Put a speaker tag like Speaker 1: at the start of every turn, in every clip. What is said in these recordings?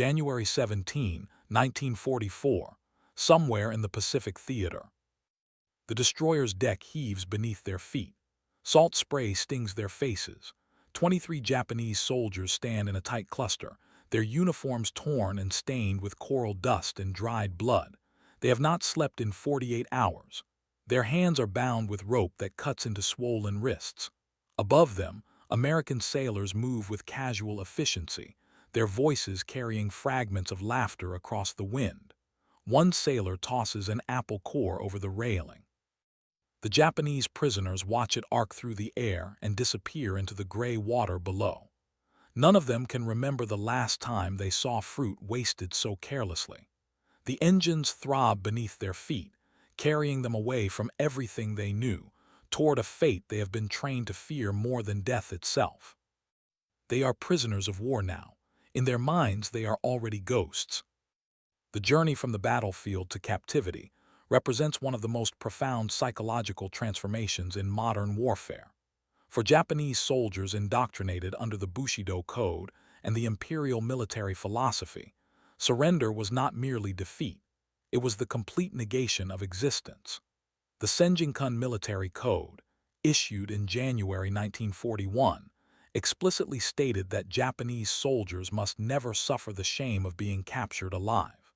Speaker 1: January 17, 1944, somewhere in the Pacific Theater. The destroyer's deck heaves beneath their feet. Salt spray stings their faces. 23 Japanese soldiers stand in a tight cluster, their uniforms torn and stained with coral dust and dried blood. They have not slept in 48 hours. Their hands are bound with rope that cuts into swollen wrists. Above them, American sailors move with casual efficiency, their voices carrying fragments of laughter across the wind. One sailor tosses an apple core over the railing. The Japanese prisoners watch it arc through the air and disappear into the gray water below. None of them can remember the last time they saw fruit wasted so carelessly. The engines throb beneath their feet, carrying them away from everything they knew, toward a fate they have been trained to fear more than death itself. They are prisoners of war now. In their minds, they are already ghosts. The journey from the battlefield to captivity represents one of the most profound psychological transformations in modern warfare. For Japanese soldiers indoctrinated under the Bushido Code and the imperial military philosophy, surrender was not merely defeat, it was the complete negation of existence. The Senjinkan Military Code, issued in January 1941, explicitly stated that Japanese soldiers must never suffer the shame of being captured alive.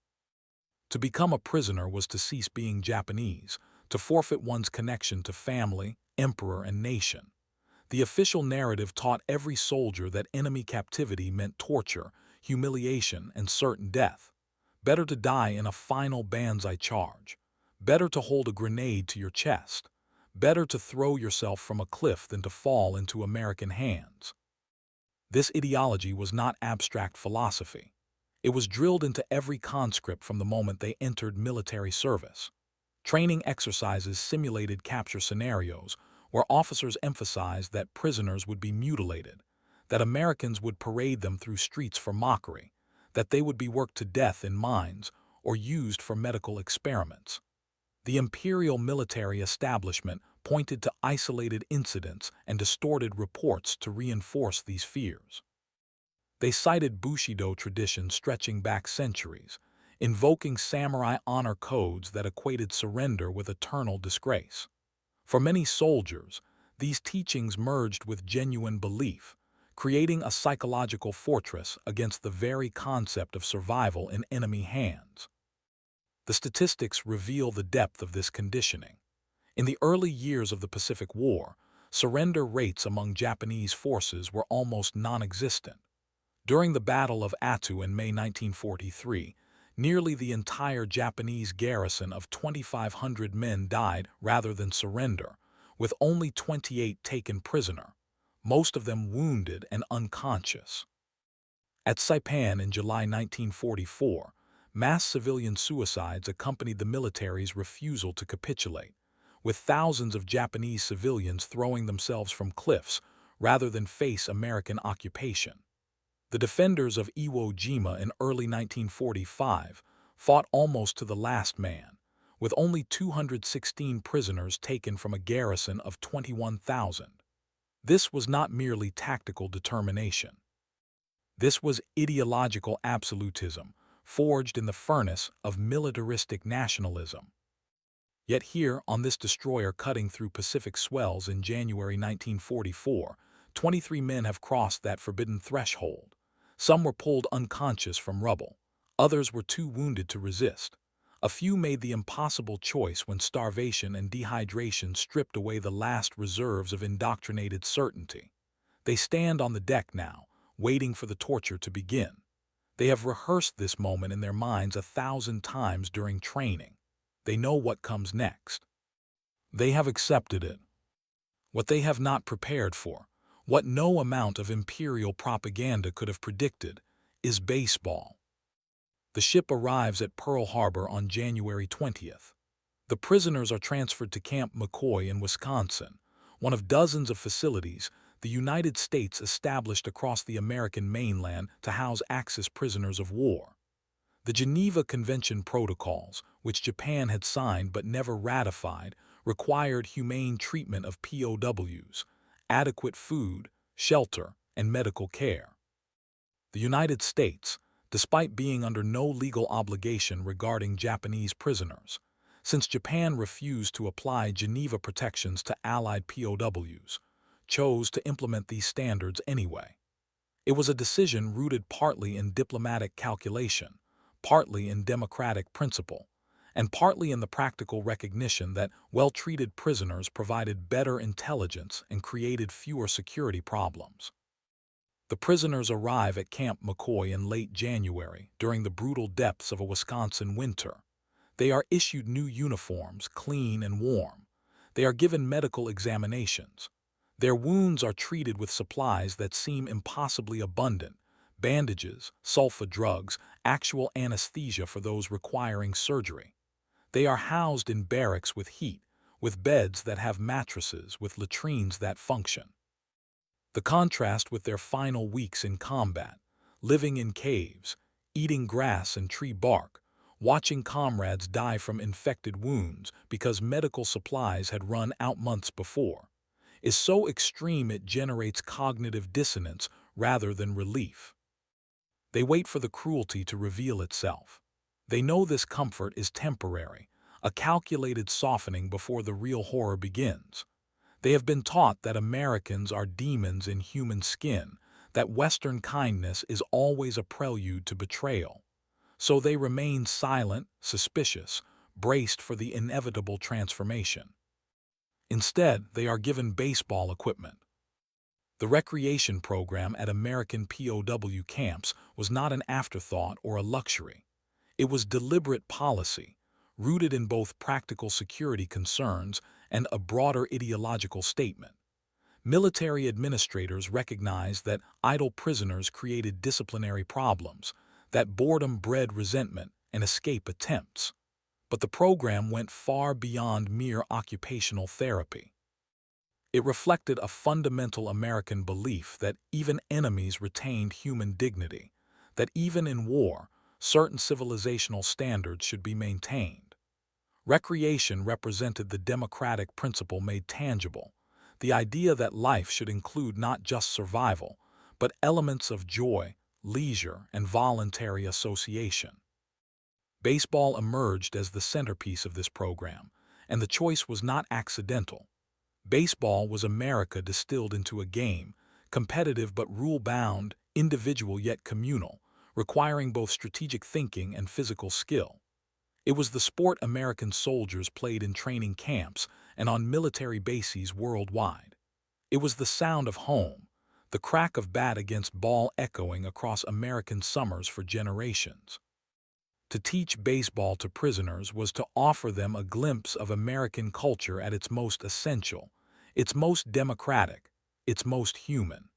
Speaker 1: To become a prisoner was to cease being Japanese, to forfeit one's connection to family, emperor, and nation. The official narrative taught every soldier that enemy captivity meant torture, humiliation, and certain death. Better to die in a final banzai charge. Better to hold a grenade to your chest. Better to throw yourself from a cliff than to fall into American hands. This ideology was not abstract philosophy. It was drilled into every conscript from the moment they entered military service. Training exercises simulated capture scenarios where officers emphasized that prisoners would be mutilated, that Americans would parade them through streets for mockery, that they would be worked to death in mines or used for medical experiments. The imperial military establishment pointed to isolated incidents and distorted reports to reinforce these fears. They cited Bushido traditions stretching back centuries, invoking samurai honor codes that equated surrender with eternal disgrace. For many soldiers, these teachings merged with genuine belief, creating a psychological fortress against the very concept of survival in enemy hands. The statistics reveal the depth of this conditioning. In the early years of the Pacific War, surrender rates among Japanese forces were almost non-existent. During the Battle of Attu in May 1943, nearly the entire Japanese garrison of 2,500 men died rather than surrender, with only 28 taken prisoner, most of them wounded and unconscious. At Saipan in July 1944, mass civilian suicides accompanied the military's refusal to capitulate, with thousands of Japanese civilians throwing themselves from cliffs rather than face American occupation. The defenders of Iwo Jima in early 1945 fought almost to the last man, with only 216 prisoners taken from a garrison of 21,000. This was not merely tactical determination. This was ideological absolutism, forged in the furnace of militaristic nationalism. Yet here, on this destroyer cutting through Pacific swells in January 1944, 23 men have crossed that forbidden threshold. Some were pulled unconscious from rubble. Others were too wounded to resist. A few made the impossible choice when starvation and dehydration stripped away the last reserves of indoctrinated certainty. They stand on the deck now, waiting for the torture to begin. They have rehearsed this moment in their minds 1,000 times during training. They know what comes next. They have accepted it. What they have not prepared for, what no amount of imperial propaganda could have predicted, is baseball. The ship arrives at Pearl Harbor on January 20th. The prisoners are transferred to Camp McCoy in Wisconsin, one of dozens of facilities the United States established across the American mainland to house Axis prisoners of war. The Geneva Convention protocols, which Japan had signed but never ratified, required humane treatment of POWs, adequate food, shelter, and medical care. The United States, despite being under no legal obligation regarding Japanese prisoners, since Japan refused to apply Geneva protections to Allied POWs, chose to implement these standards anyway. It was a decision rooted partly in diplomatic calculation, partly in democratic principle, and partly in the practical recognition that well-treated prisoners provided better intelligence and created fewer security problems. The prisoners arrive at Camp McCoy in late January during the brutal depths of a Wisconsin winter. They are issued new uniforms, clean and warm. They are given medical examinations. Their wounds are treated with supplies that seem impossibly abundant: bandages, sulfa drugs, actual anesthesia for those requiring surgery. They are housed in barracks with heat, with beds that have mattresses, with latrines that function. The contrast with their final weeks in combat, living in caves, eating grass and tree bark, watching comrades die from infected wounds because medical supplies had run out months before, is so extreme it generates cognitive dissonance rather than relief. They wait for the cruelty to reveal itself. They know this comfort is temporary, a calculated softening before the real horror begins. They have been taught that Americans are demons in human skin, that Western kindness is always a prelude to betrayal. So they remain silent, suspicious, braced for the inevitable transformation. Instead, they are given baseball equipment. The recreation program at American POW camps was not an afterthought or a luxury. It was deliberate policy, rooted in both practical security concerns and a broader ideological statement. Military administrators recognized that idle prisoners created disciplinary problems, that boredom bred resentment and escape attempts. But the program went far beyond mere occupational therapy. It reflected a fundamental American belief that even enemies retained human dignity, that even in war, certain civilizational standards should be maintained. Recreation represented the democratic principle made tangible, the idea that life should include not just survival, but elements of joy, leisure, and voluntary association. Baseball emerged as the centerpiece of this program, and the choice was not accidental. Baseball was America distilled into a game, competitive but rule-bound, individual yet communal, requiring both strategic thinking and physical skill. It was the sport American soldiers played in training camps and on military bases worldwide. It was the sound of home, the crack of bat against ball echoing across American summers for generations. To teach baseball to prisoners was to offer them a glimpse of American culture at its most essential, its most democratic, its most human.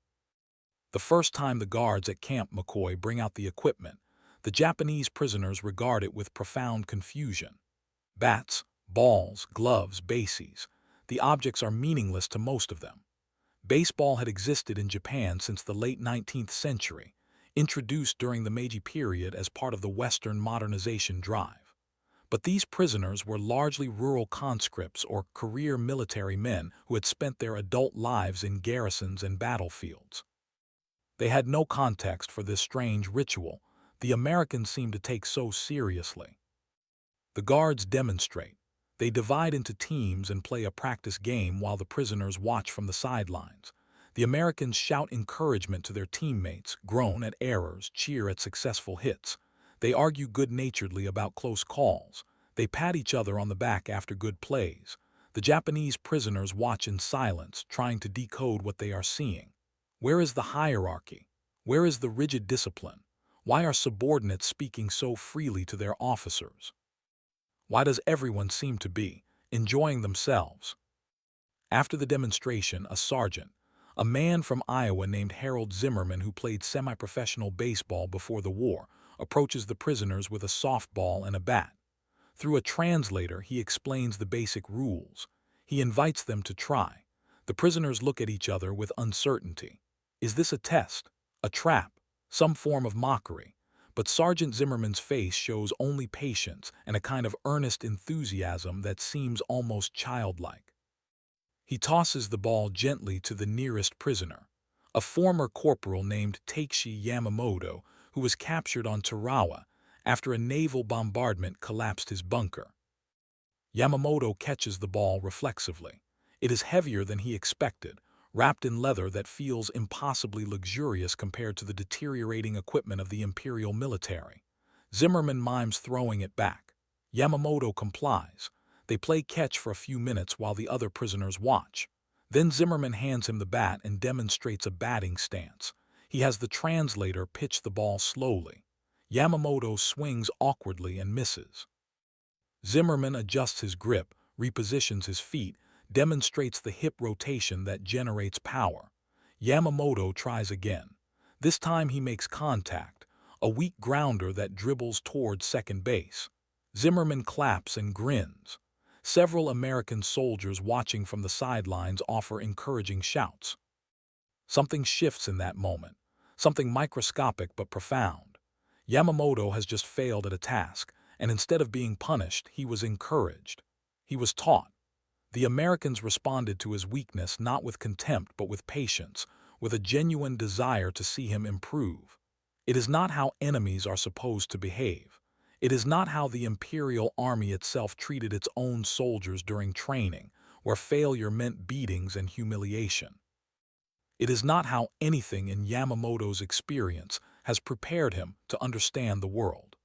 Speaker 1: The first time the guards at Camp McCoy bring out the equipment, the Japanese prisoners regard it with profound confusion. Bats, balls, gloves, bases. The objects are meaningless to most of them. Baseball had existed in Japan since the late 19th century, introduced during the Meiji period as part of the Western modernization drive. But these prisoners were largely rural conscripts or career military men who had spent their adult lives in garrisons and battlefields. They had no context for this strange ritual the Americans seemed to take so seriously. The guards demonstrate. They divide into teams and play a practice game while the prisoners watch from the sidelines. The Americans shout encouragement to their teammates, groan at errors, cheer at successful hits. They argue good-naturedly about close calls. They pat each other on the back after good plays. The Japanese prisoners watch in silence, trying to decode what they are seeing. Where is the hierarchy? Where is the rigid discipline? Why are subordinates speaking so freely to their officers? Why does everyone seem to be enjoying themselves? After the demonstration, a sergeant, a man from Iowa named Harold Zimmerman who played semi-professional baseball before the war, approaches the prisoners with a softball and a bat. Through a translator, he explains the basic rules. He invites them to try. The prisoners look at each other with uncertainty. Is this a test? A trap? Some form of mockery? But Sergeant Zimmerman's face shows only patience and a kind of earnest enthusiasm that seems almost childlike. He tosses the ball gently to the nearest prisoner, a former corporal named Takeshi Yamamoto, who was captured on Tarawa after a naval bombardment collapsed his bunker. Yamamoto catches the ball reflexively. It is heavier than he expected, wrapped in leather that feels impossibly luxurious compared to the deteriorating equipment of the imperial military. Zimmerman mimes throwing it back. Yamamoto complies. They play catch for a few minutes while the other prisoners watch. Then Zimmerman hands him the bat and demonstrates a batting stance. He has the translator pitch the ball slowly. Yamamoto swings awkwardly and misses. Zimmerman adjusts his grip, repositions his feet, demonstrates the hip rotation that generates power. Yamamoto tries again. This time he makes contact, a weak grounder that dribbles towards second base. Zimmerman claps and grins. Several American soldiers watching from the sidelines offer encouraging shouts. Something shifts in that moment, something microscopic but profound. Yamamoto has just failed at a task, and instead of being punished, he was encouraged. He was taught. The Americans responded to his weakness not with contempt but with patience, with a genuine desire to see him improve. It is not how enemies are supposed to behave. It is not how the Imperial Army itself treated its own soldiers during training, where failure meant beatings and humiliation. It is not how anything in Yamamoto's experience has prepared him to understand the world.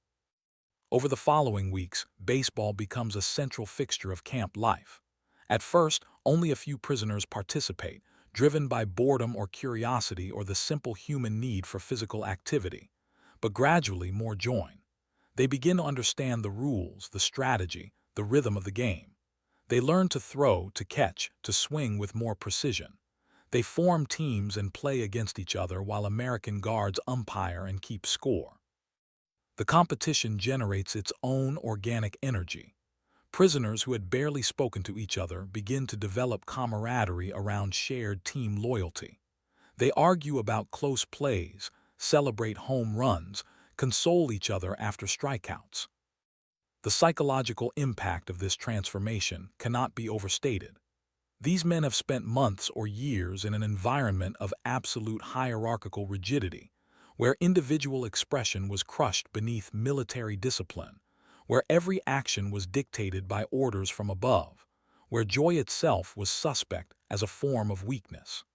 Speaker 1: Over the following weeks, baseball becomes a central fixture of camp life. At first, only a few prisoners participate, driven by boredom or curiosity or the simple human need for physical activity. But gradually more join. They begin to understand the rules, the strategy, the rhythm of the game. They learn to throw, to catch, to swing with more precision. They form teams and play against each other while American guards umpire and keep score. The competition generates its own organic energy. Prisoners who had barely spoken to each other begin to develop camaraderie around shared team loyalty. They argue about close plays, celebrate home runs, console each other after strikeouts. The psychological impact of this transformation cannot be overstated. These men have spent months or years in an environment of absolute hierarchical rigidity, where individual expression was crushed beneath military discipline, where every action was dictated by orders from above, where joy itself was suspect as a form of weakness.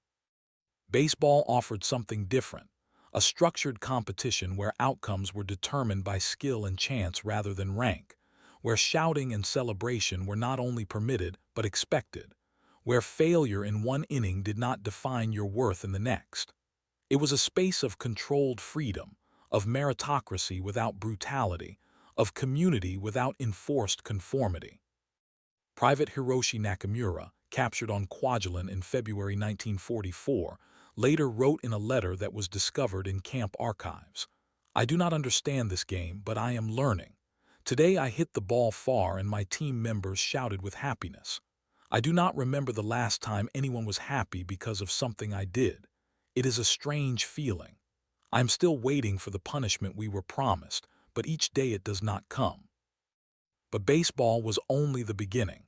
Speaker 1: Baseball offered something different, a structured competition where outcomes were determined by skill and chance rather than rank, where shouting and celebration were not only permitted but expected, where failure in one inning did not define your worth in the next. It was a space of controlled freedom, of meritocracy without brutality, of community without enforced conformity. Private Hiroshi Nakamura, captured on Kwajalein in February 1944, later wrote in a letter that was discovered in camp archives, "I do not understand this game, but I am learning. Today I hit the ball far and my team members shouted with happiness. I do not remember the last time anyone was happy because of something I did. It is a strange feeling. I am still waiting for the punishment we were promised, but each day it does not come." But baseball was only the beginning.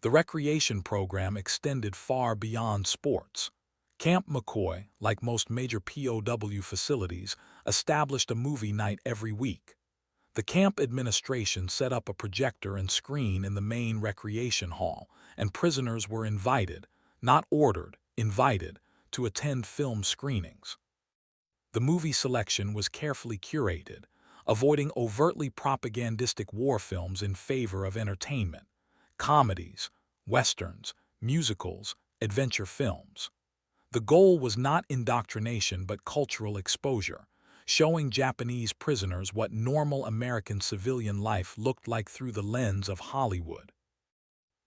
Speaker 1: The recreation program extended far beyond sports. Camp McCoy, like most major POW facilities, established a movie night every week. The camp administration set up a projector and screen in the main recreation hall, and prisoners were invited, not ordered, invited, to attend film screenings. The movie selection was carefully curated, avoiding overtly propagandistic war films in favor of entertainment, comedies, westerns, musicals, adventure films. The goal was not indoctrination but cultural exposure, showing Japanese prisoners what normal American civilian life looked like through the lens of Hollywood.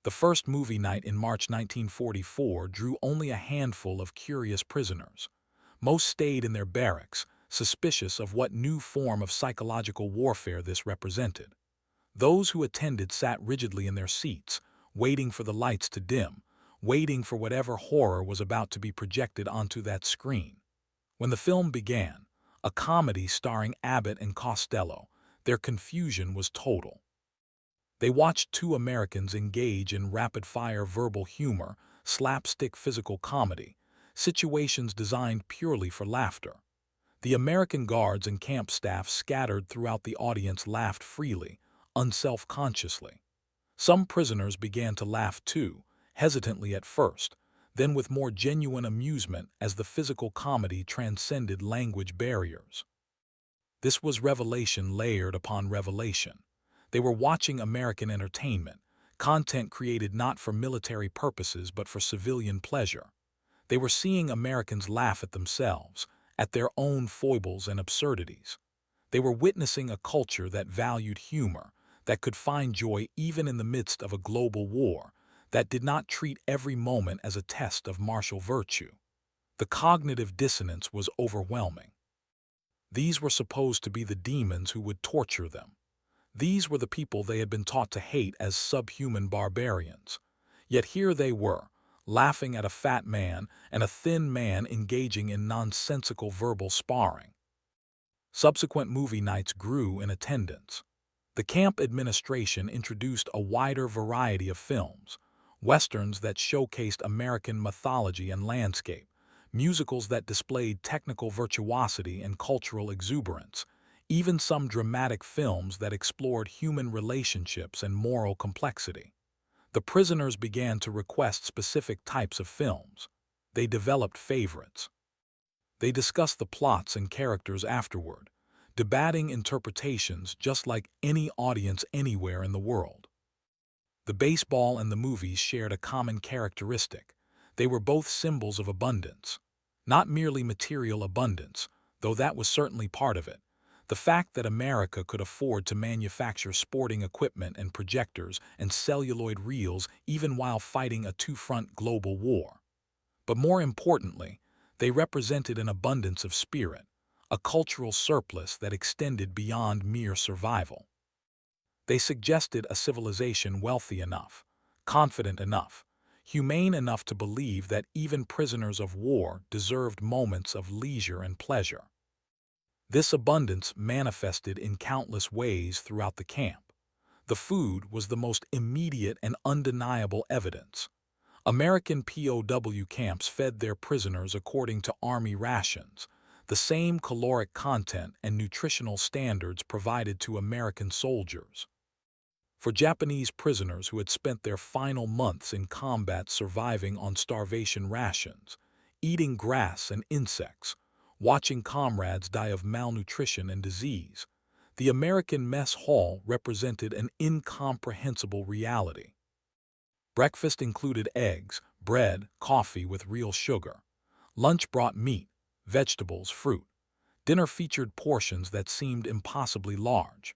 Speaker 1: The first movie night in March 1944 drew only a handful of curious prisoners. Most stayed in their barracks, suspicious of what new form of psychological warfare this represented. Those who attended sat rigidly in their seats, waiting for the lights to dim, waiting for whatever horror was about to be projected onto that screen. When the film began, a comedy starring Abbott and Costello, their confusion was total. They watched two Americans engage in rapid-fire verbal humor, slapstick physical comedy, situations designed purely for laughter. The American guards and camp staff scattered throughout the audience laughed freely, unself-consciously. Some prisoners began to laugh too, hesitantly at first, then with more genuine amusement as the physical comedy transcended language barriers. This was revelation layered upon revelation. They were watching American entertainment, content created not for military purposes but for civilian pleasure. They were seeing Americans laugh at themselves, at their own foibles and absurdities. They were witnessing a culture that valued humor, that could find joy even in the midst of a global war, that did not treat every moment as a test of martial virtue. The cognitive dissonance was overwhelming. These were supposed to be the demons who would torture them. These were the people they had been taught to hate as subhuman barbarians. Yet here they were, laughing at a fat man and a thin man engaging in nonsensical verbal sparring. Subsequent movie nights grew in attendance. The camp administration introduced a wider variety of films, westerns that showcased American mythology and landscape, musicals that displayed technical virtuosity and cultural exuberance, even some dramatic films that explored human relationships and moral complexity. The prisoners began to request specific types of films. They developed favorites. They discussed the plots and characters afterward, debating interpretations just like any audience anywhere in the world. The baseball and the movies shared a common characteristic. They were both symbols of abundance. Not merely material abundance, though that was certainly part of it. The fact that America could afford to manufacture sporting equipment and projectors and celluloid reels even while fighting a two-front global war. But more importantly, they represented an abundance of spirit, a cultural surplus that extended beyond mere survival. They suggested a civilization wealthy enough, confident enough, humane enough to believe that even prisoners of war deserved moments of leisure and pleasure. This abundance manifested in countless ways throughout the camp. The food was the most immediate and undeniable evidence. American POW camps fed their prisoners according to Army rations, the same caloric content and nutritional standards provided to American soldiers. For Japanese prisoners who had spent their final months in combat surviving on starvation rations, eating grass and insects, watching comrades die of malnutrition and disease, the American mess hall represented an incomprehensible reality. Breakfast included eggs, bread, coffee with real sugar. Lunch brought meat, vegetables, fruit. Dinner featured portions that seemed impossibly large.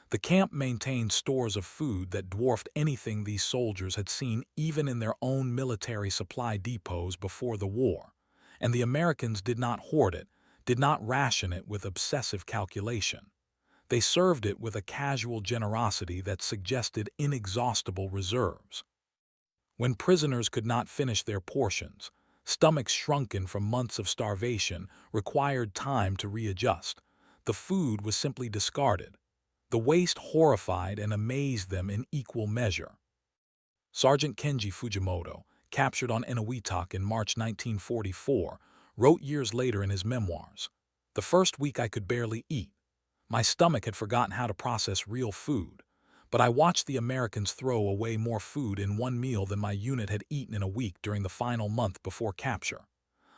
Speaker 1: The camp maintained stores of food that dwarfed anything these soldiers had seen even in their own military supply depots before the war, and the Americans did not hoard it, did not ration it with obsessive calculation. They served it with a casual generosity that suggested inexhaustible reserves. When prisoners could not finish their portions, stomachs shrunken from months of starvation required time to readjust. The food was simply discarded. The waste horrified and amazed them in equal measure. Sergeant Kenji Fujimoto, captured on Eniwetok in March 1944, wrote years later in his memoirs, "The first week I could barely eat. My stomach had forgotten how to process real food, but I watched the Americans throw away more food in one meal than my unit had eaten in a week during the final month before capture.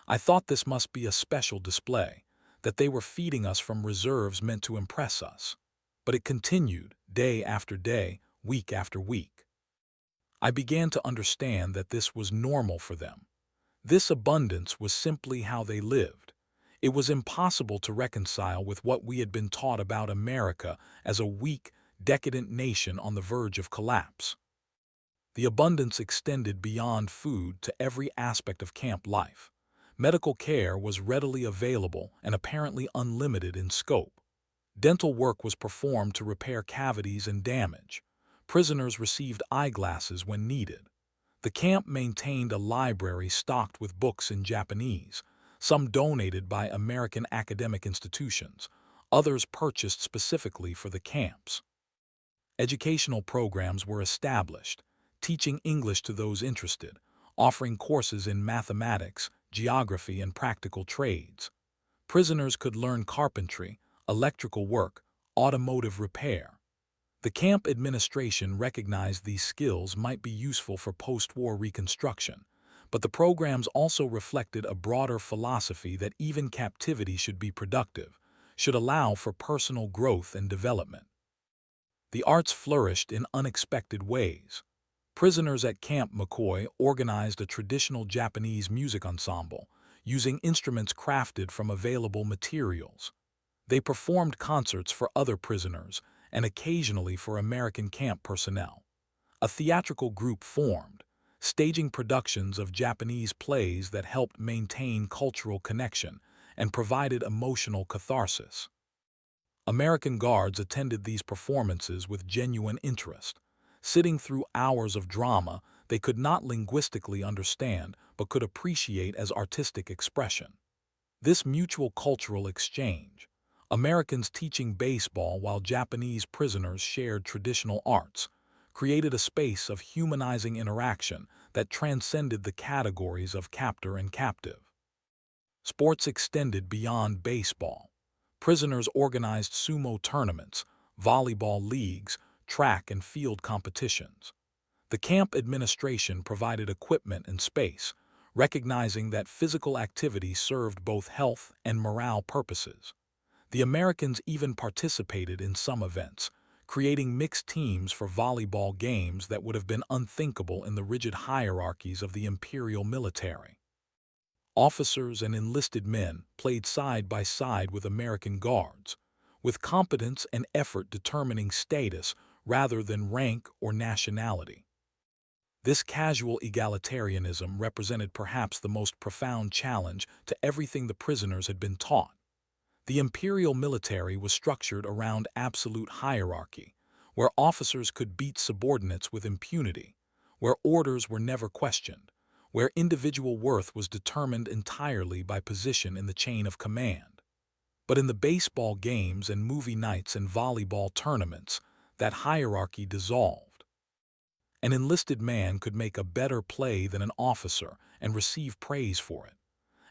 Speaker 1: I thought this must be a special display, that they were feeding us from reserves meant to impress us. But it continued, day after day, week after week. I began to understand that this was normal for them. This abundance was simply how they lived. It was impossible to reconcile with what we had been taught about America as a weak, decadent nation on the verge of collapse. The abundance extended beyond food to every aspect of camp life. Medical care was readily available and apparently unlimited in scope. Dental work was performed to repair cavities and damage. Prisoners received eyeglasses when needed. The camp maintained a library stocked with books in Japanese, some donated by American academic institutions, others purchased specifically for the camps. Educational programs were established, teaching English to those interested, offering courses in mathematics, geography, and practical trades. Prisoners could learn carpentry, electrical work, automotive repair. The camp administration recognized these skills might be useful for post-war reconstruction, but the programs also reflected a broader philosophy that even captivity should be productive, should allow for personal growth and development. The arts flourished in unexpected ways. Prisoners at Camp McCoy organized a traditional Japanese music ensemble, using instruments crafted from available materials. They performed concerts for other prisoners and occasionally for American camp personnel. A theatrical group formed, staging productions of Japanese plays that helped maintain cultural connection and provided emotional catharsis. American guards attended these performances with genuine interest, sitting through hours of drama they could not linguistically understand but could appreciate as artistic expression. This mutual cultural exchange, Americans teaching baseball while Japanese prisoners shared traditional arts, created a space of humanizing interaction that transcended the categories of captor and captive. Sports extended beyond baseball. Prisoners organized sumo tournaments, volleyball leagues, track and field competitions. The camp administration provided equipment and space, recognizing that physical activity served both health and morale purposes. The Americans even participated in some events, creating mixed teams for volleyball games that would have been unthinkable in the rigid hierarchies of the imperial military. Officers and enlisted men played side by side with American guards, with competence and effort determining status rather than rank or nationality. This casual egalitarianism represented perhaps the most profound challenge to everything the prisoners had been taught. The imperial military was structured around absolute hierarchy, where officers could beat subordinates with impunity, where orders were never questioned, where individual worth was determined entirely by position in the chain of command. But in the baseball games and movie nights and volleyball tournaments, that hierarchy dissolved. An enlisted man could make a better play than an officer and receive praise for it.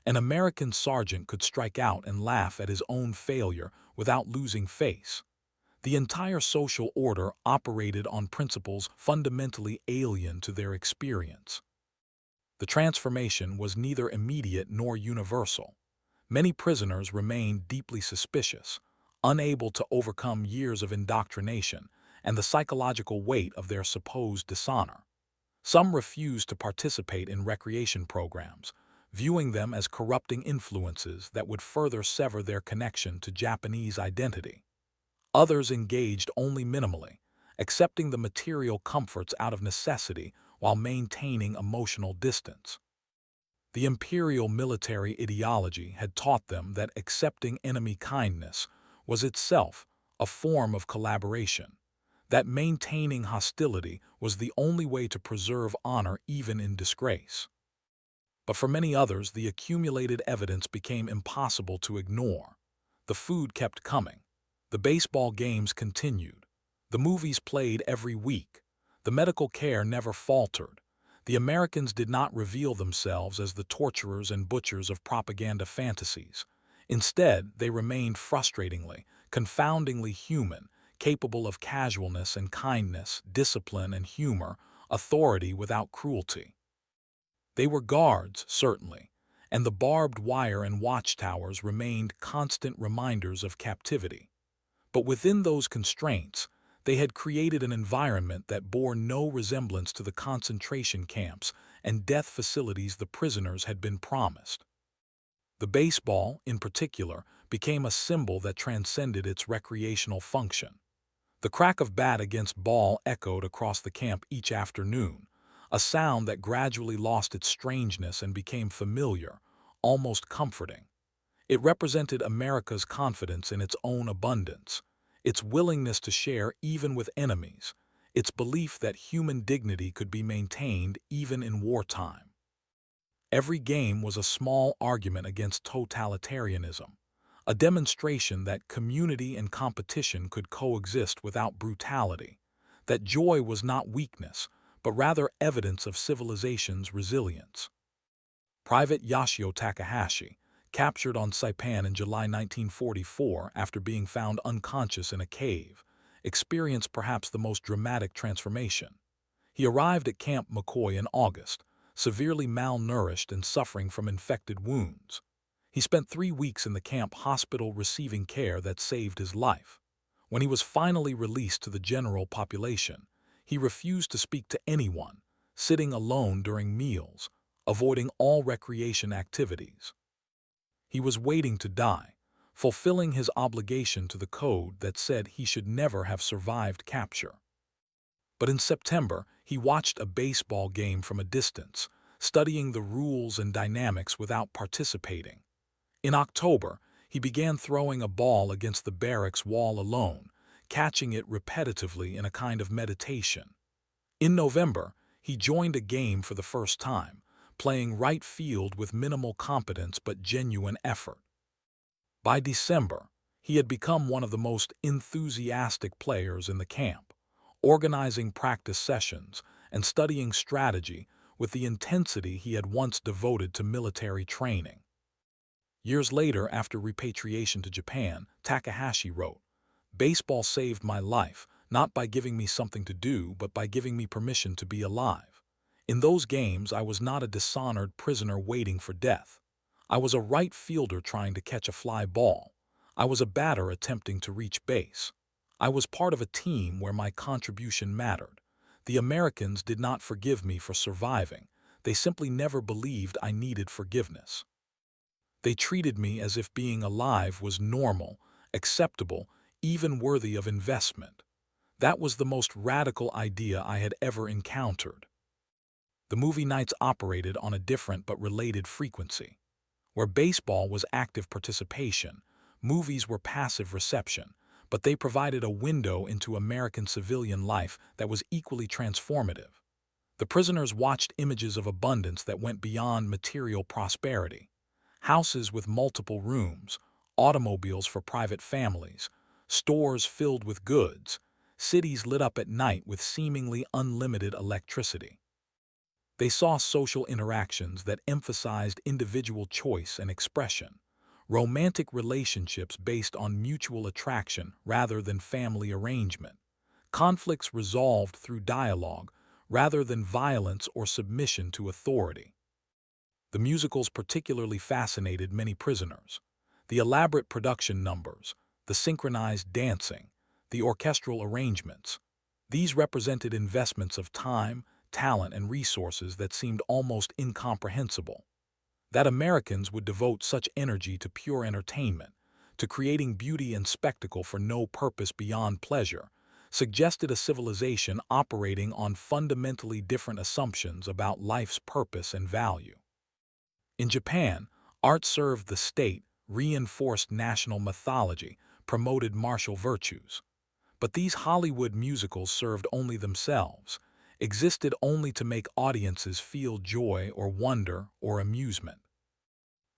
Speaker 1: An American sergeant could strike out and laugh at his own failure without losing face. The entire social order operated on principles fundamentally alien to their experience. The transformation was neither immediate nor universal. Many prisoners remained deeply suspicious, unable to overcome years of indoctrination and the psychological weight of their supposed dishonor. Some refused to participate in recreation programs, viewing them as corrupting influences that would further sever their connection to Japanese identity. Others engaged only minimally, accepting the material comforts out of necessity while maintaining emotional distance. The imperial military ideology had taught them that accepting enemy kindness was itself a form of collaboration, that maintaining hostility was the only way to preserve honor even in disgrace. But for many others, the accumulated evidence became impossible to ignore. The food kept coming. The baseball games continued. The movies played every week. The medical care never faltered. The Americans did not reveal themselves as the torturers and butchers of propaganda fantasies. Instead, they remained frustratingly, confoundingly human, capable of casualness and kindness, discipline and humor, authority without cruelty. They were guards, certainly, and the barbed wire and watchtowers remained constant reminders of captivity. But within those constraints, they had created an environment that bore no resemblance to the concentration camps and death facilities the prisoners had been promised. The baseball, in particular, became a symbol that transcended its recreational function. The crack of bat against ball echoed across the camp each afternoon, a sound that gradually lost its strangeness and became familiar, almost comforting. It represented America's confidence in its own abundance, its willingness to share even with enemies, its belief that human dignity could be maintained even in wartime. Every game was a small argument against totalitarianism, a demonstration that community and competition could coexist without brutality, that joy was not weakness, but rather evidence of civilization's resilience. Private Yashio Takahashi, captured on Saipan in July 1944 after being found unconscious in a cave, experienced perhaps the most dramatic transformation. He arrived at Camp McCoy in August, severely malnourished and suffering from infected wounds. He spent 3 weeks in the camp hospital receiving care that saved his life. When he was finally released to the general population, he refused to speak to anyone, sitting alone during meals, avoiding all recreation activities. He was waiting to die, fulfilling his obligation to the code that said he should never have survived capture. But in September, he watched a baseball game from a distance, studying the rules and dynamics without participating. In October, he began throwing a ball against the barracks wall alone, catching it repetitively in a kind of meditation. In November, he joined a game for the first time, playing right field with minimal competence but genuine effort. By December, he had become one of the most enthusiastic players in the camp, organizing practice sessions and studying strategy with the intensity he had once devoted to military training. Years later, after repatriation to Japan, Takahashi wrote, "Baseball saved my life, not by giving me something to do, but by giving me permission to be alive. In those games, I was not a dishonored prisoner waiting for death. I was a right fielder trying to catch a fly ball. I was a batter attempting to reach base. I was part of a team where my contribution mattered. The Americans did not forgive me for surviving. They simply never believed I needed forgiveness. They treated me as if being alive was normal, acceptable, even worthy of investment. That was the most radical idea I had ever encountered." The movie nights operated on a different but related frequency. Where baseball was active participation, movies were passive reception, but they provided a window into American civilian life that was equally transformative. The prisoners watched images of abundance that went beyond material prosperity. Houses with multiple rooms, automobiles for private families, stores filled with goods, cities lit up at night with seemingly unlimited electricity. They saw social interactions that emphasized individual choice and expression, romantic relationships based on mutual attraction rather than family arrangement, conflicts resolved through dialogue rather than violence or submission to authority. The musicals particularly fascinated many prisoners. The elaborate production numbers, the synchronized dancing, the orchestral arrangements. These represented investments of time, talent, and resources that seemed almost incomprehensible. That Americans would devote such energy to pure entertainment, to creating beauty and spectacle for no purpose beyond pleasure, suggested a civilization operating on fundamentally different assumptions about life's purpose and value. In Japan, art served the state, reinforced national mythology, promoted martial virtues. But these Hollywood musicals served only themselves, existed only to make audiences feel joy or wonder or amusement.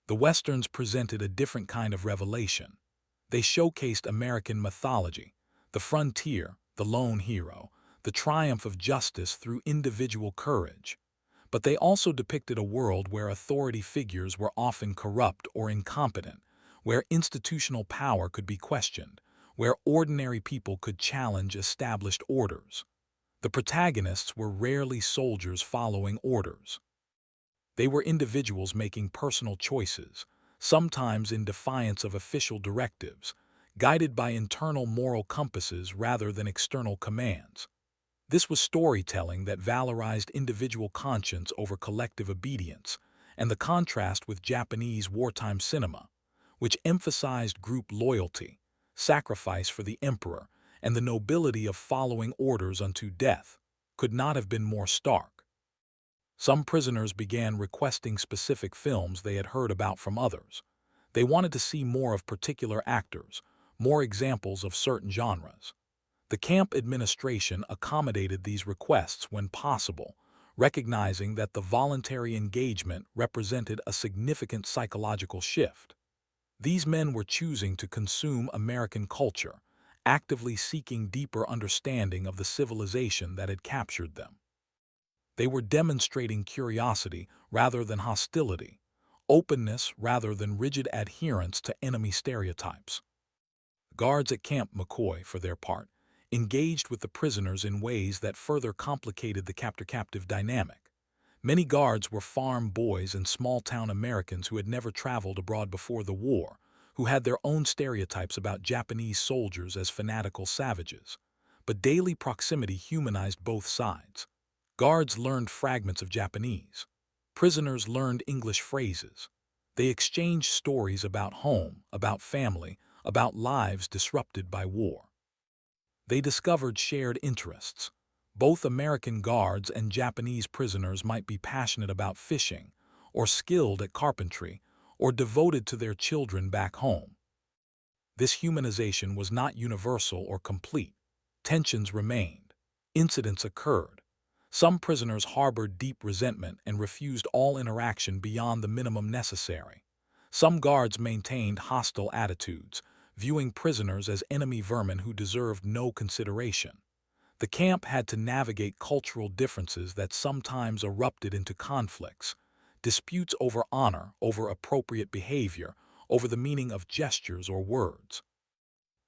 Speaker 1: The Westerns presented a different kind of revelation. They showcased American mythology, the frontier, the lone hero, the triumph of justice through individual courage. But they also depicted a world where authority figures were often corrupt or incompetent, where institutional power could be questioned, where ordinary people could challenge established orders. The protagonists were rarely soldiers following orders. They were individuals making personal choices, sometimes in defiance of official directives, guided by internal moral compasses rather than external commands. This was storytelling that valorized individual conscience over collective obedience, and the contrast with Japanese wartime cinema, which emphasized group loyalty, sacrifice for the emperor, and the nobility of following orders unto death, could not have been more stark. Some prisoners began requesting specific films they had heard about from others. They wanted to see more of particular actors, more examples of certain genres. The camp administration accommodated these requests when possible, recognizing that the voluntary engagement represented a significant psychological shift. These men were choosing to consume American culture, actively seeking deeper understanding of the civilization that had captured them. They were demonstrating curiosity rather than hostility, openness rather than rigid adherence to enemy stereotypes. Guards at Camp McCoy, for their part, engaged with the prisoners in ways that further complicated the captor-captive dynamic. Many guards were farm boys and small-town Americans who had never traveled abroad before the war, who had their own stereotypes about Japanese soldiers as fanatical savages. But daily proximity humanized both sides. Guards learned fragments of Japanese. Prisoners learned English phrases. They exchanged stories about home, about family, about lives disrupted by war. They discovered shared interests. Both American guards and Japanese prisoners might be passionate about fishing, or skilled at carpentry, or devoted to their children back home. This humanization was not universal or complete. Tensions remained. Incidents occurred. Some prisoners harbored deep resentment and refused all interaction beyond the minimum necessary. Some guards maintained hostile attitudes, viewing prisoners as enemy vermin who deserved no consideration. The camp had to navigate cultural differences that sometimes erupted into conflicts, disputes over honor, over appropriate behavior, over the meaning of gestures or words.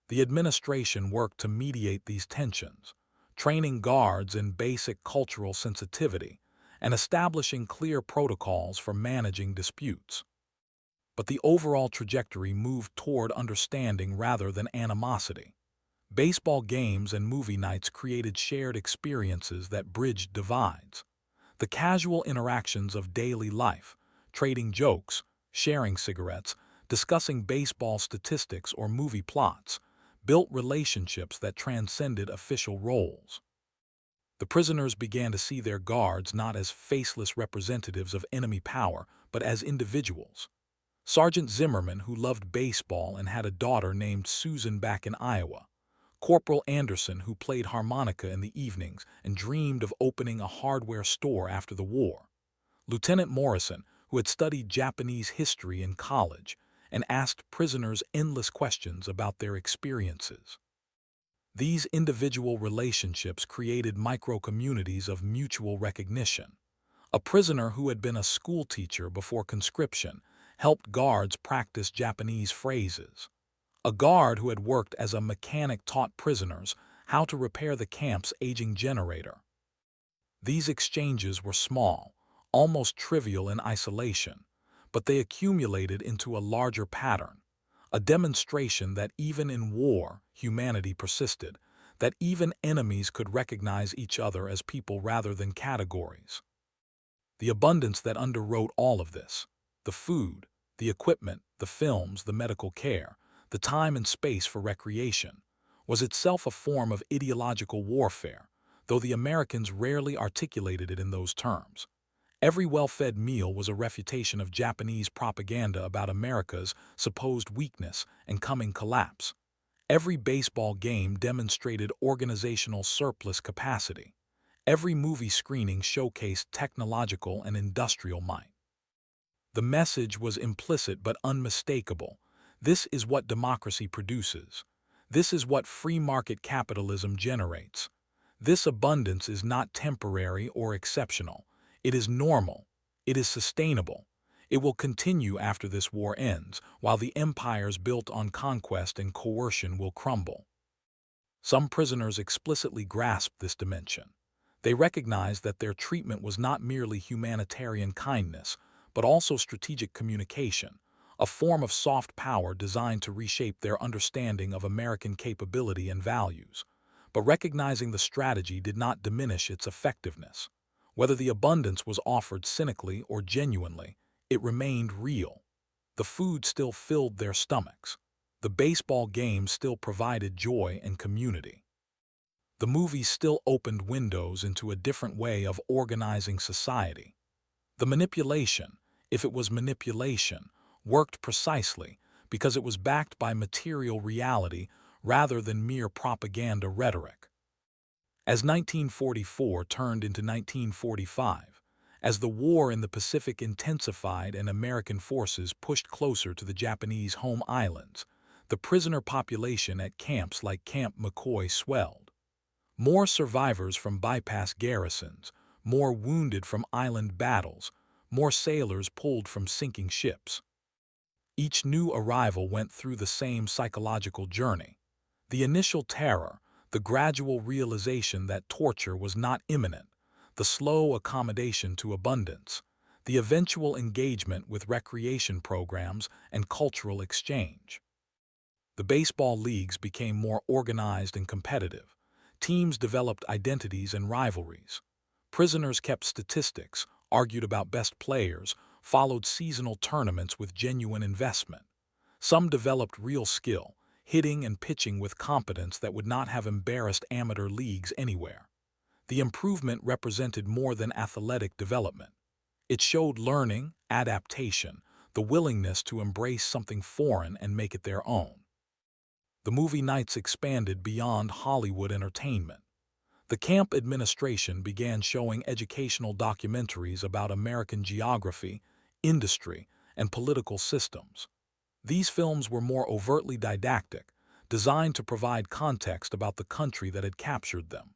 Speaker 1: The administration worked to mediate these tensions, training guards in basic cultural sensitivity and establishing clear protocols for managing disputes. But the overall trajectory moved toward understanding rather than animosity. Baseball games and movie nights created shared experiences that bridged divides. The casual interactions of daily life, trading jokes, sharing cigarettes, discussing baseball statistics or movie plots, built relationships that transcended official roles. The prisoners began to see their guards not as faceless representatives of enemy power, but as individuals. Sergeant Zimmerman, who loved baseball and had a daughter named Susan back in Iowa. Corporal Anderson, who played harmonica in the evenings and dreamed of opening a hardware store after the war. Lieutenant Morrison, who had studied Japanese history in college and asked prisoners endless questions about their experiences. These individual relationships created micro-communities of mutual recognition. A prisoner who had been a schoolteacher before conscription helped guards practice Japanese phrases. A guard who had worked as a mechanic taught prisoners how to repair the camp's aging generator. These exchanges were small, almost trivial in isolation, but they accumulated into a larger pattern, a demonstration that even in war, humanity persisted, that even enemies could recognize each other as people rather than categories. The abundance that underwrote all of this, the food, the equipment, the films, the medical care, the time and space for recreation, was itself a form of ideological warfare, though the Americans rarely articulated it in those terms. Every well-fed meal was a refutation of Japanese propaganda about America's supposed weakness and coming collapse. Every baseball game demonstrated organizational surplus capacity. Every movie screening showcased technological and industrial might. The message was implicit but unmistakable. This is what democracy produces. This is what free market capitalism generates. This abundance is not temporary or exceptional. It is normal. It is sustainable. It will continue after this war ends, while the empires built on conquest and coercion will crumble. Some prisoners explicitly grasped this dimension. They recognized that their treatment was not merely humanitarian kindness, but also strategic communication, a form of soft power designed to reshape their understanding of American capability and values. But recognizing the strategy did not diminish its effectiveness. Whether the abundance was offered cynically or genuinely, it remained real. The food still filled their stomachs. The baseball games still provided joy and community. The movies still opened windows into a different way of organizing society. The manipulation, if it was manipulation, worked precisely because it was backed by material reality rather than mere propaganda rhetoric. As 1944 turned into 1945, as the war in the Pacific intensified and American forces pushed closer to the Japanese home islands, the prisoner population at camps like Camp McCoy swelled. More survivors from bypass garrisons, more wounded from island battles, more sailors pulled from sinking ships. Each new arrival went through the same psychological journey. The initial terror, the gradual realization that torture was not imminent, the slow accommodation to abundance, the eventual engagement with recreation programs and cultural exchange. The baseball leagues became more organized and competitive. Teams developed identities and rivalries. Prisoners kept statistics, argued about best players, followed seasonal tournaments with genuine investment. Some developed real skill, hitting and pitching with competence that would not have embarrassed amateur leagues anywhere. The improvement represented more than athletic development. It showed learning, adaptation, the willingness to embrace something foreign and make it their own. The movie nights expanded beyond Hollywood entertainment. The camp administration began showing educational documentaries about American geography, industry, and political systems. These films were more overtly didactic, designed to provide context about the country that had captured them.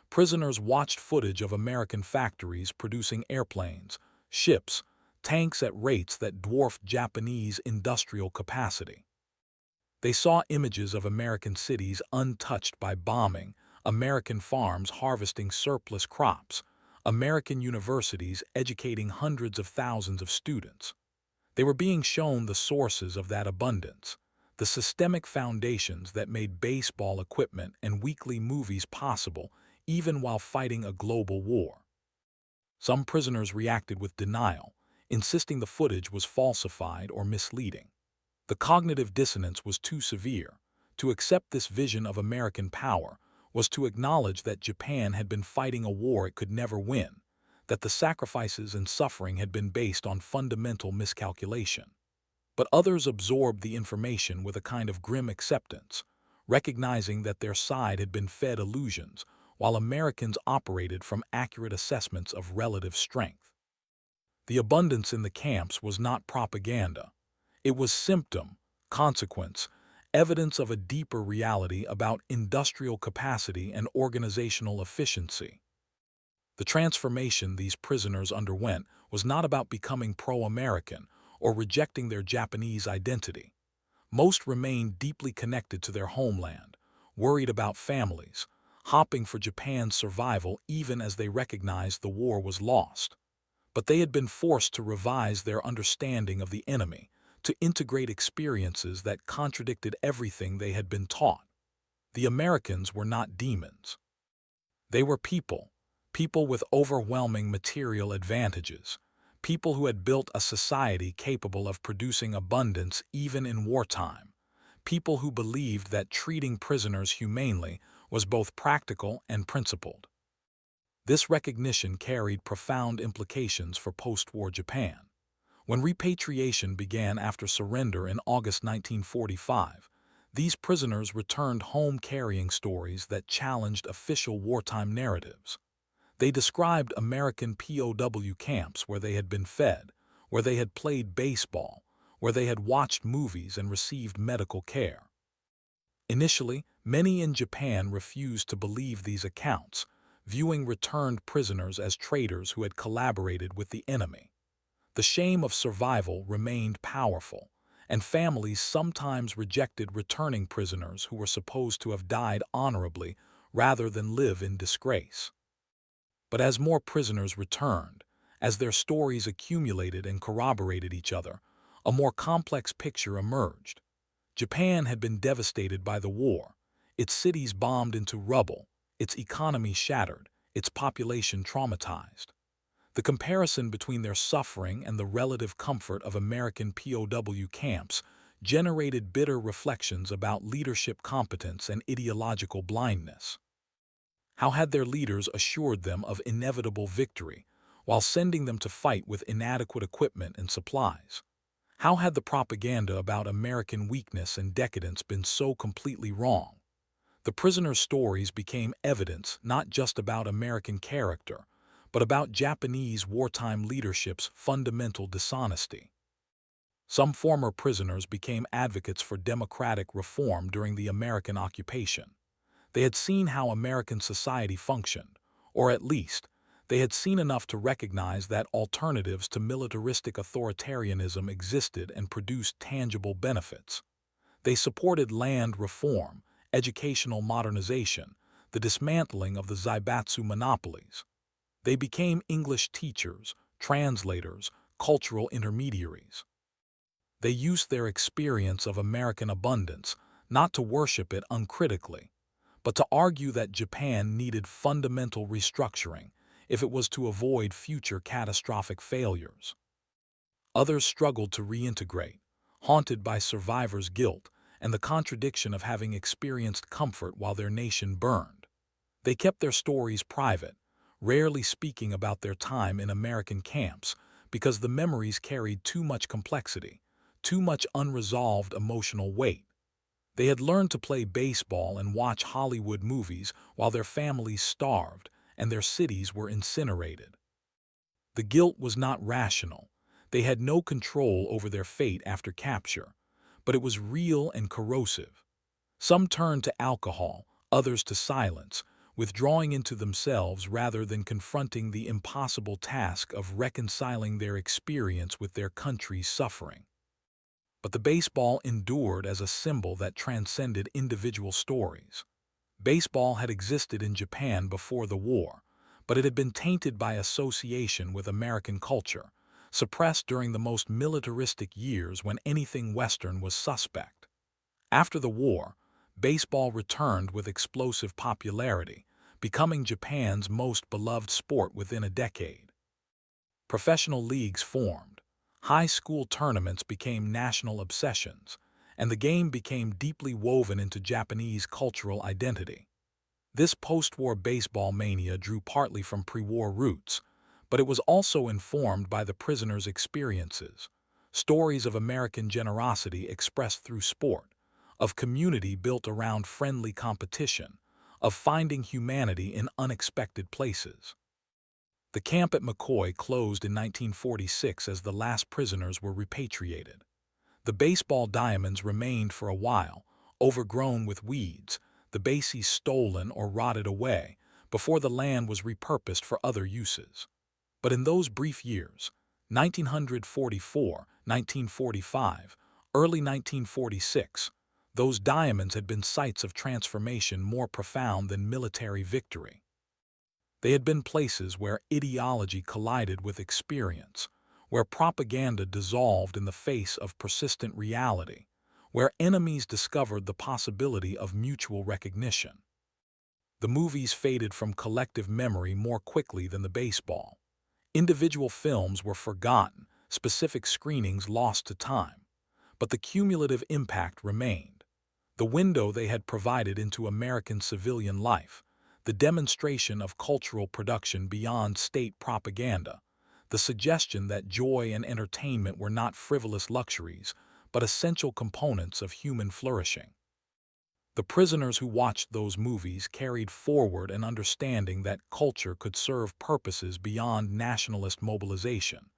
Speaker 1: Prisoners watched footage of American factories producing airplanes, ships, tanks at rates that dwarfed Japanese industrial capacity. They saw images of American cities untouched by bombing, American farms harvesting surplus crops, American universities educating hundreds of thousands of students. They were being shown the sources of that abundance, the systemic foundations that made baseball equipment and weekly movies possible even while fighting a global war. Some prisoners reacted with denial, insisting the footage was falsified or misleading. The cognitive dissonance was too severe. To accept this vision of American power was to acknowledge that Japan had been fighting a war it could never win, that the sacrifices and suffering had been based on fundamental miscalculation. But others absorbed the information with a kind of grim acceptance, recognizing that their side had been fed illusions, while Americans operated from accurate assessments of relative strength. The abundance in the camps was not propaganda. It was symptom, consequence, evidence of a deeper reality about industrial capacity and organizational efficiency. The transformation these prisoners underwent was not about becoming pro-American or rejecting their Japanese identity. Most remained deeply connected to their homeland, worried about families, hoping for Japan's survival even as they recognized the war was lost. But they had been forced to revise their understanding of the enemy, to integrate experiences that contradicted everything they had been taught. The Americans were not demons. They were people with overwhelming material advantages, people who had built a society capable of producing abundance even in wartime, people who believed that treating prisoners humanely was both practical and principled. This recognition carried profound implications for post-war Japan. When repatriation began after surrender in August 1945, these prisoners returned home carrying stories that challenged official wartime narratives. They described American POW camps where they had been fed, where they had played baseball, where they had watched movies and received medical care. Initially, many in Japan refused to believe these accounts, viewing returned prisoners as traitors who had collaborated with the enemy. The shame of survival remained powerful, and families sometimes rejected returning prisoners who were supposed to have died honorably rather than live in disgrace. But as more prisoners returned, as their stories accumulated and corroborated each other, a more complex picture emerged. Japan had been devastated by the war, its cities bombed into rubble, its economy shattered, its population traumatized. The comparison between their suffering and the relative comfort of American POW camps generated bitter reflections about leadership competence and ideological blindness. How had their leaders assured them of inevitable victory while sending them to fight with inadequate equipment and supplies? How had the propaganda about American weakness and decadence been so completely wrong? The prisoners' stories became evidence not just about American character, but about Japanese wartime leadership's fundamental dishonesty. Some former prisoners became advocates for democratic reform during the American occupation. They had seen how American society functioned, or at least, They had seen enough to recognize that alternatives to militaristic authoritarianism existed and produced tangible benefits. They supported land reform, educational modernization, the dismantling of the Zaibatsu monopolies. They became English teachers, translators, cultural intermediaries. They used their experience of American abundance not to worship it uncritically, but to argue that Japan needed fundamental restructuring if it was to avoid future catastrophic failures. Others struggled to reintegrate, haunted by survivor's guilt and the contradiction of having experienced comfort while their nation burned. They kept their stories private, rarely speaking about their time in American camps because the memories carried too much complexity, too much unresolved emotional weight. They had learned to play baseball and watch Hollywood movies while their families starved and their cities were incinerated. The guilt was not rational. They had no control over their fate after capture, but it was real and corrosive. Some turned to alcohol, others to silence, withdrawing into themselves rather than confronting the impossible task of reconciling their experience with their country's suffering. But the baseball endured as a symbol that transcended individual stories. Baseball had existed in Japan before the war, but it had been tainted by association with American culture, suppressed during the most militaristic years when anything Western was suspect. After the war, baseball returned with explosive popularity, becoming Japan's most beloved sport within a decade. Professional leagues formed, high school tournaments became national obsessions, and the game became deeply woven into Japanese cultural identity. This post-war baseball mania drew partly from pre-war roots, but it was also informed by the prisoners' experiences, stories of American generosity expressed through sport, of community built around friendly competition, of finding humanity in unexpected places. The camp at McCoy closed in 1946 as the last prisoners were repatriated. The baseball diamonds remained for a while, overgrown with weeds, the bases stolen or rotted away, before the land was repurposed for other uses. But in those brief years, 1944, 1945, early 1946, those diamonds had been sites of transformation more profound than military victory. They had been places where ideology collided with experience, where propaganda dissolved in the face of persistent reality, where enemies discovered the possibility of mutual recognition. The movies faded from collective memory more quickly than the baseball. Individual films were forgotten, specific screenings lost to time, but the cumulative impact remained. The window they had provided into American civilian life, the demonstration of cultural production beyond state propaganda, the suggestion that joy and entertainment were not frivolous luxuries, but essential components of human flourishing. The prisoners who watched those movies carried forward an understanding that culture could serve purposes beyond nationalist mobilization,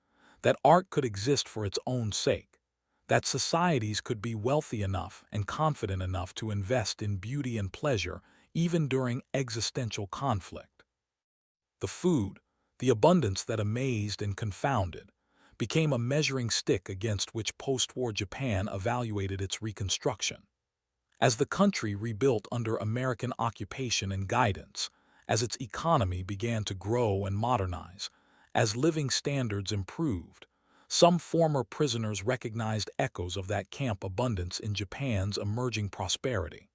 Speaker 1: that art could exist for its own sake, that societies could be wealthy enough and confident enough to invest in beauty and pleasure even during existential conflict. The food, the abundance that amazed and confounded, became a measuring stick against which post-war Japan evaluated its reconstruction. As the country rebuilt under American occupation and guidance, as its economy began to grow and modernize, as living standards improved, some former prisoners recognized echoes of that camp abundance in Japan's emerging prosperity.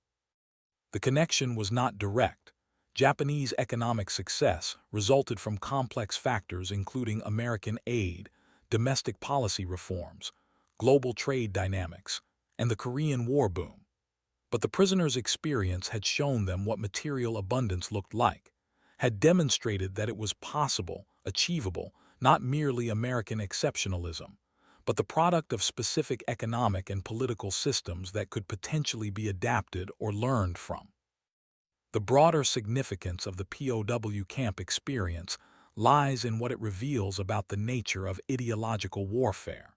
Speaker 1: The connection was not direct. Japanese economic success resulted from complex factors including American aid, domestic policy reforms, global trade dynamics, and the Korean War boom. But the prisoners' experience had shown them what material abundance looked like, had demonstrated that it was possible, achievable, not merely American exceptionalism, but the product of specific economic and political systems that could potentially be adapted or learned from. The broader significance of the POW camp experience lies in what it reveals about the nature of ideological warfare.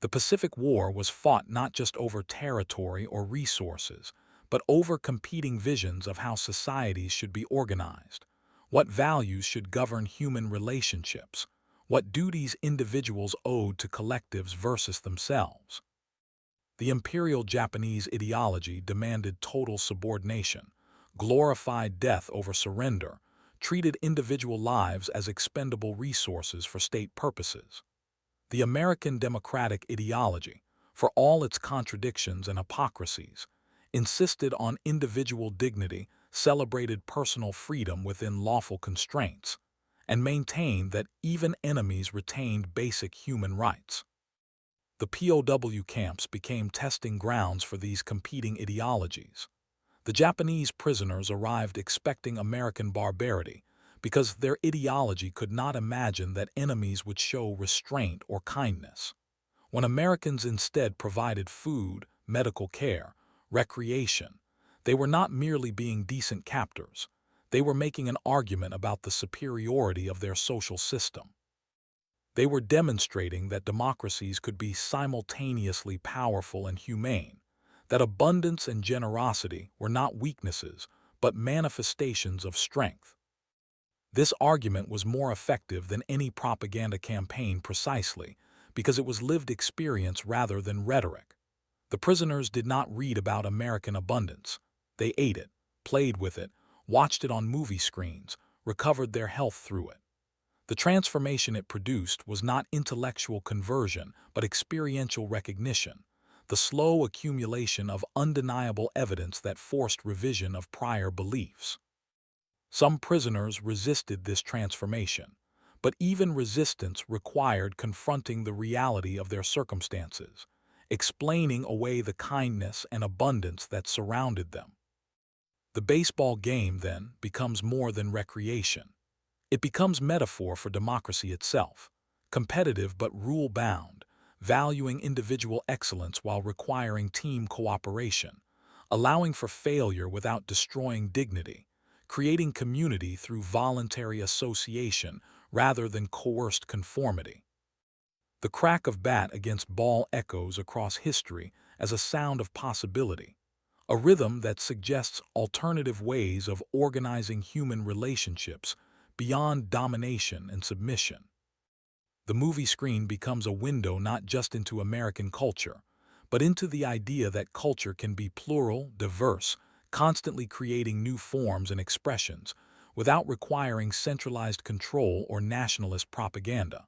Speaker 1: The Pacific War was fought not just over territory or resources, but over competing visions of how societies should be organized, What values should govern human relationships? What duties individuals owed to collectives versus themselves? The imperial Japanese ideology demanded total subordination, glorified death over surrender, treated individual lives as expendable resources for state purposes. The American democratic ideology, for all its contradictions and hypocrisies, insisted on individual dignity, celebrated personal freedom within lawful constraints, and maintained that even enemies retained basic human rights. The POW camps became testing grounds for these competing ideologies. The Japanese prisoners arrived expecting American barbarity because their ideology could not imagine that enemies would show restraint or kindness. When Americans instead provided food, medical care, recreation, they were not merely being decent captors. They were making an argument about the superiority of their social system. They were demonstrating that democracies could be simultaneously powerful and humane, that abundance and generosity were not weaknesses, but manifestations of strength. This argument was more effective than any propaganda campaign precisely because it was lived experience rather than rhetoric. The prisoners did not read about American abundance. They ate it, played with it, watched it on movie screens, recovered their health through it. The transformation it produced was not intellectual conversion, but experiential recognition, the slow accumulation of undeniable evidence that forced revision of prior beliefs. Some prisoners resisted this transformation, but even resistance required confronting the reality of their circumstances, explaining away the kindness and abundance that surrounded them. The baseball game, then, becomes more than recreation. It becomes metaphor for democracy itself, competitive but rule-bound, valuing individual excellence while requiring team cooperation, allowing for failure without destroying dignity, creating community through voluntary association rather than coerced conformity. The crack of bat against ball echoes across history as a sound of possibility, a rhythm that suggests alternative ways of organizing human relationships beyond domination and submission. The movie screen becomes a window not just into American culture, but into the idea that culture can be plural, diverse, constantly creating new forms and expressions without requiring centralized control or nationalist propaganda.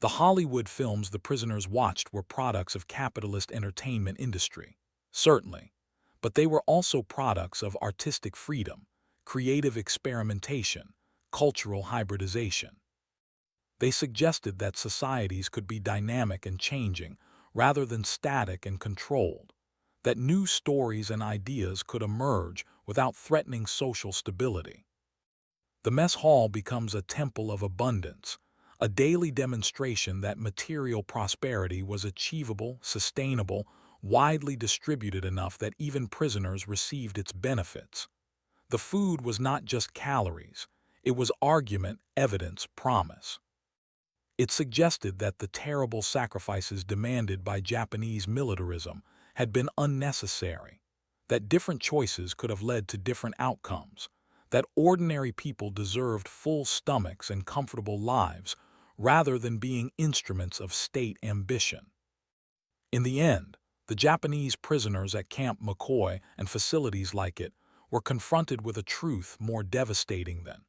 Speaker 1: The Hollywood films the prisoners watched were products of capitalist entertainment industry, certainly, but they were also products of artistic freedom, creative experimentation, cultural hybridization. They suggested that societies could be dynamic and changing rather than static and controlled, that new stories and ideas could emerge without threatening social stability. The mess hall becomes a temple of abundance, a daily demonstration that material prosperity was achievable, sustainable, widely distributed enough that even prisoners received its benefits. The food was not just calories, it was argument, evidence, promise. It suggested that the terrible sacrifices demanded by Japanese militarism had been unnecessary, that different choices could have led to different outcomes, that ordinary people deserved full stomachs and comfortable lives rather than being instruments of state ambition. In the end, the Japanese prisoners at Camp McCoy and facilities like it were confronted with a truth more devastating than